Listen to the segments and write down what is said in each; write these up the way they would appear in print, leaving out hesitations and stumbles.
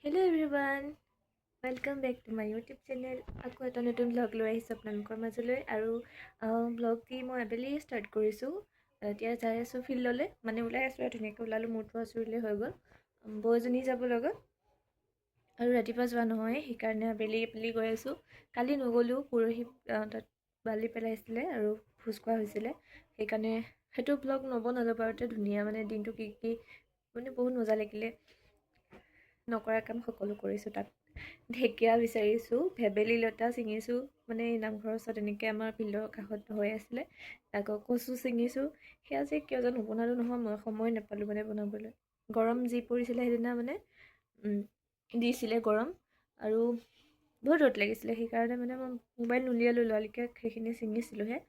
Hello everyone, welcome back to my YouTube channel. আকৌ এটা নতুন ব্লগ লৈ আহিছোঁ আপোনালোকৰ মাজলৈ আৰু ব্লগটি মই আবেলি ষ্টাৰ্ট কৰিছোঁ। এতিয়া যাই আছোঁ ফিল্ডলৈ, মানে ওলাই আছোঁ আৰু ধুনীয়াকৈ ওলালোঁ, মূৰটো আচুৰিলে হৈ গ'ল। বৌজনী যাব লগত আৰু ৰাতিপুৱা যোৱা নহয়, সেইকাৰণে আবেলি গৈ আছোঁ। কালি নগ'লোঁ, পৰহি তাত বালি পেলাইছিলে আৰু ভোজ খোৱা হৈছিলে, সেইকাৰণে সেইটো ব্লগ নবনালোঁ বাৰুতে। ধুনীয়া মানে দিনটো কি মানে বহুত মজা লাগিলে। নকৰা কাম সকলো কৰিছোঁ। তাত ঢেকীয়া বিচাৰিছোঁ, ভেবেলী লতা ছিঙিছোঁ, মানে নামঘৰৰ ওচৰত এনেকৈ আমাৰ ফিল্ডৰ কাষত হৈ আছিলে। আকৌ কচু ছিঙিছোঁ। সেয়া যে কিয় জানো নবনালোঁ নহয়, মই সময় নাপালোঁ মানে বনাবলৈ। গৰম যি পৰিছিলে সেইদিনা, মানে দিছিলে গৰম আৰু বহুত ৰ'দ লাগিছিলে, সেইকাৰণে মানে মই মোবাইল নুলিয়ালোঁ, লৰালিকৈ সেইখিনি ছিঙিছিলোঁহে।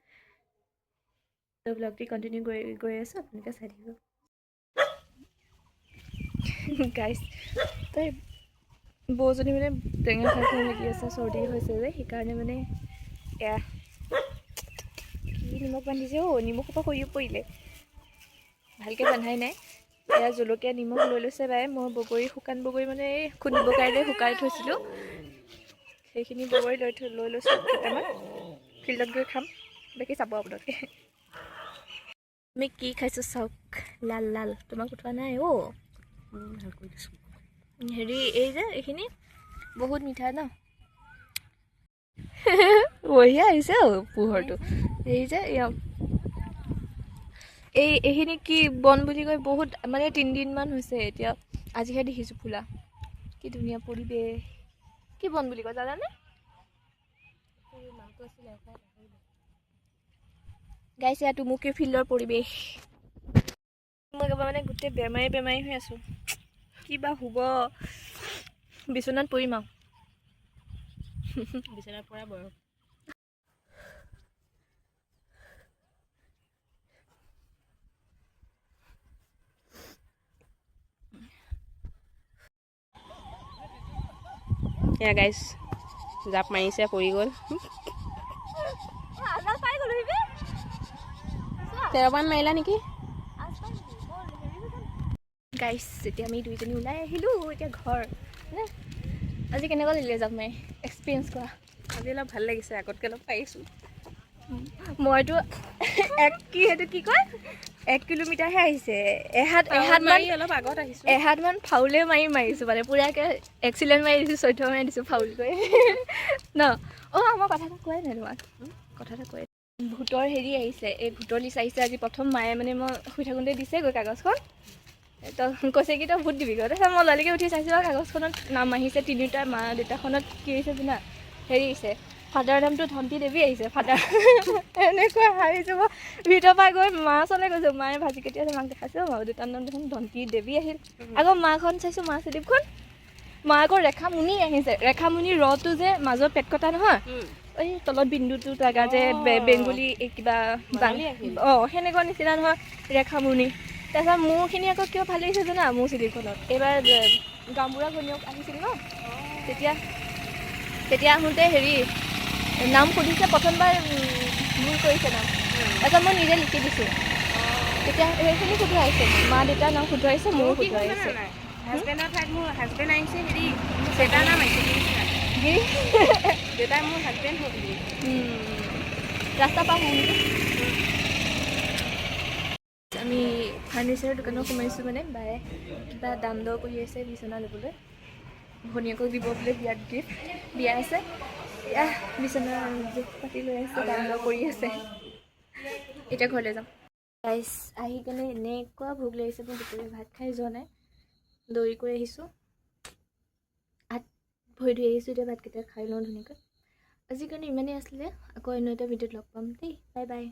তো ব্লগটি কণ্টিনিউ গৈ আছোঁ, আপোনালোকে চাই থাকিব। গাইছ, তই বৌজনী মানে টেঙা খাই লাগি আছে, চৰ্দি হৈছে যে, সেইকাৰণে মানে এয়া কি নিমখ বান্ধিছে। নিমখৰ পৰা সৰিও পৰিলে, ভালকৈ বান্ধাই নাই। এয়া জলকীয়া নিমখ লৈ লৈছে বাই। মই বগৰী, শুকান বগৰী মানে এই খুন্দিবৰ কাৰণে শুকাই থৈছিলোঁ, সেইখিনি বগৰী লৈ লৈছোঁ কেইটামান। ফিল্ডত গৈ খাম, বাকী চাব আপোনালোকে। আমি কি খাইছোঁ চাওক, লাল লাল। তোমাক উঠোৱা নাই ভাল কৰি দিছোঁ। হেৰি এই যে এইখিনি বহুত মিঠা ন। বঢ়িয়া আহিছে পোহৰটো। এই যে এইখিনি কি বন বুলি কয়, বহুত মানে 3 দিনমান হৈছে, এতিয়া আজিহে দেখিছোঁ ফুলা। কি ধুনীয়া পৰিৱেশ। কি বন বুলি কয় জানানে? গাইছে ইয়াতো মুখে ফিল্ডৰ পৰিৱেশ। মই একেবাৰে মানে গোটেই বেমাৰী হৈ আছোঁ। কিবা হ'ব, বিচনাত পৰিম আৰু। বিচনাত পৰা বয়স। এয়া গাইছ, জাপ মাৰিছে, পৰি গ'ল। 13 মাৰিলা নেকি? গাইছ, এতিয়া আমি দুইজনী ওলাই আহিলোঁ, এতিয়া ঘৰ। আজি কেনেকুৱা লাগিলে জাপ মাৰি? এক্সপিৰিয়েঞ্চ কৰা। আজি অলপ ভাল লাগিছে, আগতকৈ অলপ পাৰিছোঁ। মইতো সেইটো কি কয়, 1 কিলোমিটাৰহে আহিছে। অলপ আগত আহিছোঁ। এহাতমান ফাউলে মাৰিছোঁ, মানে পুৰাকৈ এক্সিলেণ্ট মাৰি দিছোঁ, 14 মাৰি দিছোঁ ফাউল কৰি ন। মই কথা এটা কোৱাই নাই তোমাক, কথা এটা কৈ। ভোটৰ হেৰি আহিছে, এই ভোটৰ লিষ্ট আহিছে আজি প্ৰথম। মায়ে মানে মই শুই থাকোঁতে দিছেগৈ কাগজখন, তই কৈছে কি তই ভোট দিবিগৈ। তাৰপিছত মই লৰালিকৈ উঠি চাইছোঁ আৰু কাগজখনত নাম আহিছে 3টা। মা দেউতাখনত কি আহিছে জানা, হেৰি আহিছে, ফাদাৰৰ নামটো ধন্তী দেৱী আহিছে। ফাদাৰ এনেকৈ হাৰিছোঁ মই। ভিতৰৰ পৰা গৈ মা ওচৰলৈ গৈছোঁ, মায়ে ভাজি কেটি আছে, মাক দেখাইছোঁ। মা দেউতাৰ নাম দেখোন ধন্তী দেৱী আহিল। আকৌ মাখন চাইছোঁ, মা চিলিপখন, মা আকৌ ৰেখামুনি আহিছে। ৰেখামুনি ৰটো যে মাজৰ পেট কটা নহয়, এই তলত বিন্দুটো জেগা যে বেংগলী কিবা সেনেকুৱা নিচিনা নহয়, ৰেখামুনি। তাৰপিছত মোৰখিনি আকৌ কিয় ভাল লাগিছে জানা, মোৰ চিলিপখনত এইবাৰ গাঁওবুঢ়া ঘৈণীয়েক আহিছিল ন, তেতিয়া আহোঁতে হেৰি নাম সুধিছে, প্ৰথমবাৰ ভুল কৰিছে নাম। তাৰপিছত মই নিজে লিখি দিছোঁ। তেতিয়া সেইখিনি শুধৰাইছে, মা দেউতাৰ নাম শুধৰাইছে, মোৰো শুধৰাইছে। হাজবেণ্ডৰ ঠাইত মোৰ হাজবেণ্ড আহিছে, হেৰি দেউতাৰ নাম আহিছে। দেউতাই মোৰ হাজবেণ্ড হ'ল। ৰাস্তা পাৰ হওঁ নেকি? আমি ফাৰ্নিচাৰৰ দোকানত সোমাইছোঁ, মানে বায়ে কিবা দাম দৰ কৰি আছে বিচনা ল'বলৈ। ভনীয়েকক দিব বোলে বিয়াত গিফ্ট, বিয়া আছে। এয়া বিচনা জোখ পাতি লৈ আছে, দাম দৰ কৰি আছে। এতিয়া ঘৰলৈ যাম। গাইছ, আহি কেনে এনেকুৱা ভোক লাগিছে, মই দুপৰীয়া ভাত খাই যোৱা নাই, দৌৰি কৰি আহিছোঁ, হাত ভৰি ধুই আহিছোঁ। এতিয়া ভাতকেইটা খাই লওঁ ধুনীয়াকৈ। আজিৰ কাৰণে ইমানেই আছিলে, আকৌ অন্য এটা ভিডিঅ'ত লগ পাম দেই। Bye bye.